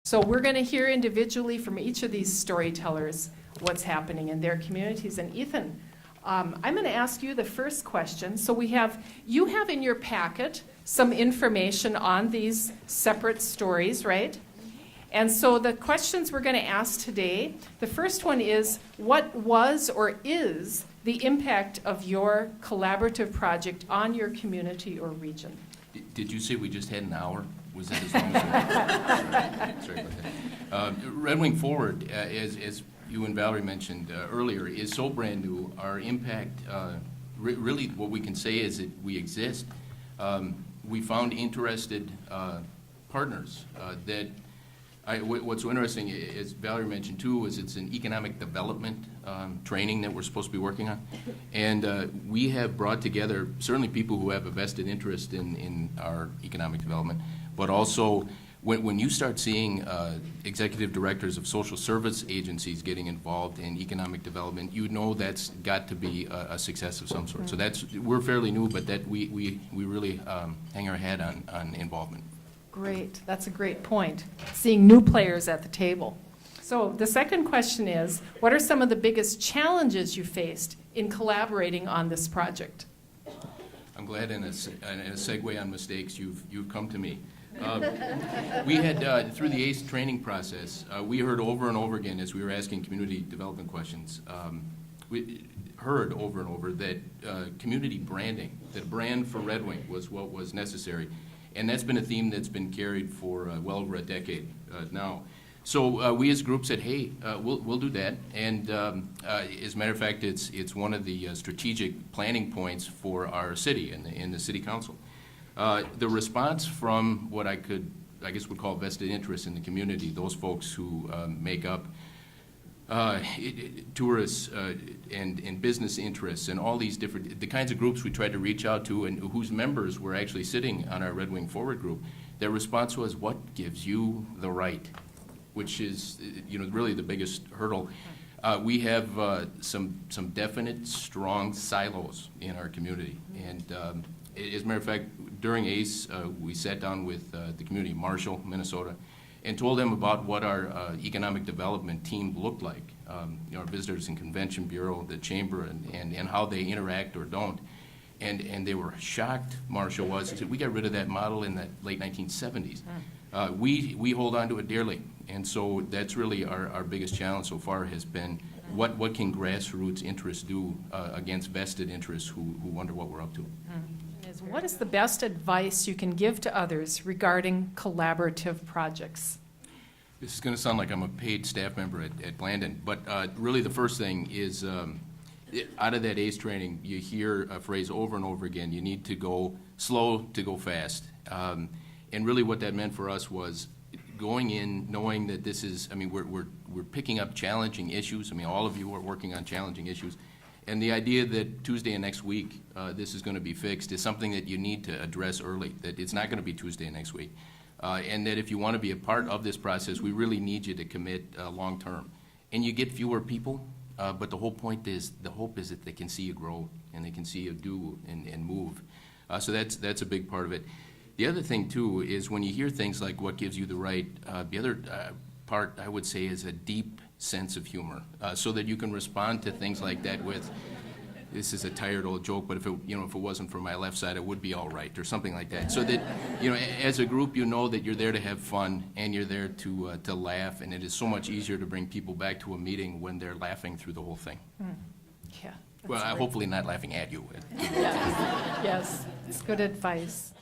So we're going to hear individually from each of these storytellers what's happening in their communities. And Ethan, I'm going to ask you the first question. So you have in your packet some information on these separate stories, right? And so the questions we're going to ask today, the first one is, what was or is the impact of your collaborative project on your community or region? Did you say we just had an hour? Was that as long as Sorry about that. Red Wing Forward, as you and Valerie mentioned earlier, is so brand new. Our impact, really what we can say is that we exist. We found interested partners what's so interesting, as Valerie mentioned too, is it's an economic development training that we're supposed to be working on. And we have brought together certainly people who have a vested interest in our economic development, but also when you start seeing executive directors of social service agencies getting involved in economic development, you know that's got to be a success of some sort. So we're fairly new, but that we really hang our hat on involvement. Great, that's a great point, seeing new players at the table. So the second question is, what are some of the biggest challenges you faced in collaborating on this project? I'm glad in a segue on mistakes, you've come to me. We had, through the ACE training process, we heard over and over again as we were asking community development questions, we heard over and over that community branding, that brand for Red Wing was what was necessary. And that's been a theme that's been carried for well over a decade now. So we as a group said, hey, we'll do that. And as a matter of fact, it's one of the strategic planning points for our city and in the city council. The response from what I guess would call vested interest in the community, those folks who make up tourists and business interests and all these different, the kinds of groups we tried to reach out to and whose members were actually sitting on our Red Wing Forward group, their response was, what gives you the right? Which is, really the biggest hurdle. We have some definite, strong silos in our community. And as a matter of fact, during ACE, we sat down with the community of Marshall, Minnesota, and told them about what our economic development team looked like, our Visitors and Convention Bureau, the Chamber, and how they interact or don't. And they were shocked, Marshall was. He said, we got rid of that model in the late 1970s. We hold on to it dearly. And so that's really our biggest challenge so far has been what can grassroots interests do against vested interests who wonder what we're up to. What is the best advice you can give to others regarding collaborative projects? This is going to sound like I'm a paid staff member at Blandon, but really the first thing is out of that ACE training, you hear a phrase over and over again, you need to go slow to go fast. And really what that meant for us was going in knowing that this is, we're picking up challenging issues. All of you are working on challenging issues. And the idea that Tuesday and next week this is going to be fixed is something that you need to address early, that it's not going to be Tuesday and next week. And that if you want to be a part of this process, we really need you to commit long term. And you get fewer people, but the whole point is, the hope is that they can see you grow and they can see you do and move. So that's a big part of it. The other thing too is when you hear things like what gives you the right, the other part I would say is a deep sense of humor, so that you can respond to things like that with, this is a tired old joke, but if it wasn't for my left side, it would be all right, or something like that. So that, as a group, you know that you're there to have fun and you're there to laugh, and it is so much easier to bring people back to a meeting when they're laughing through the whole thing. Yeah. Well, hopefully not laughing at you. Yes, it's good advice.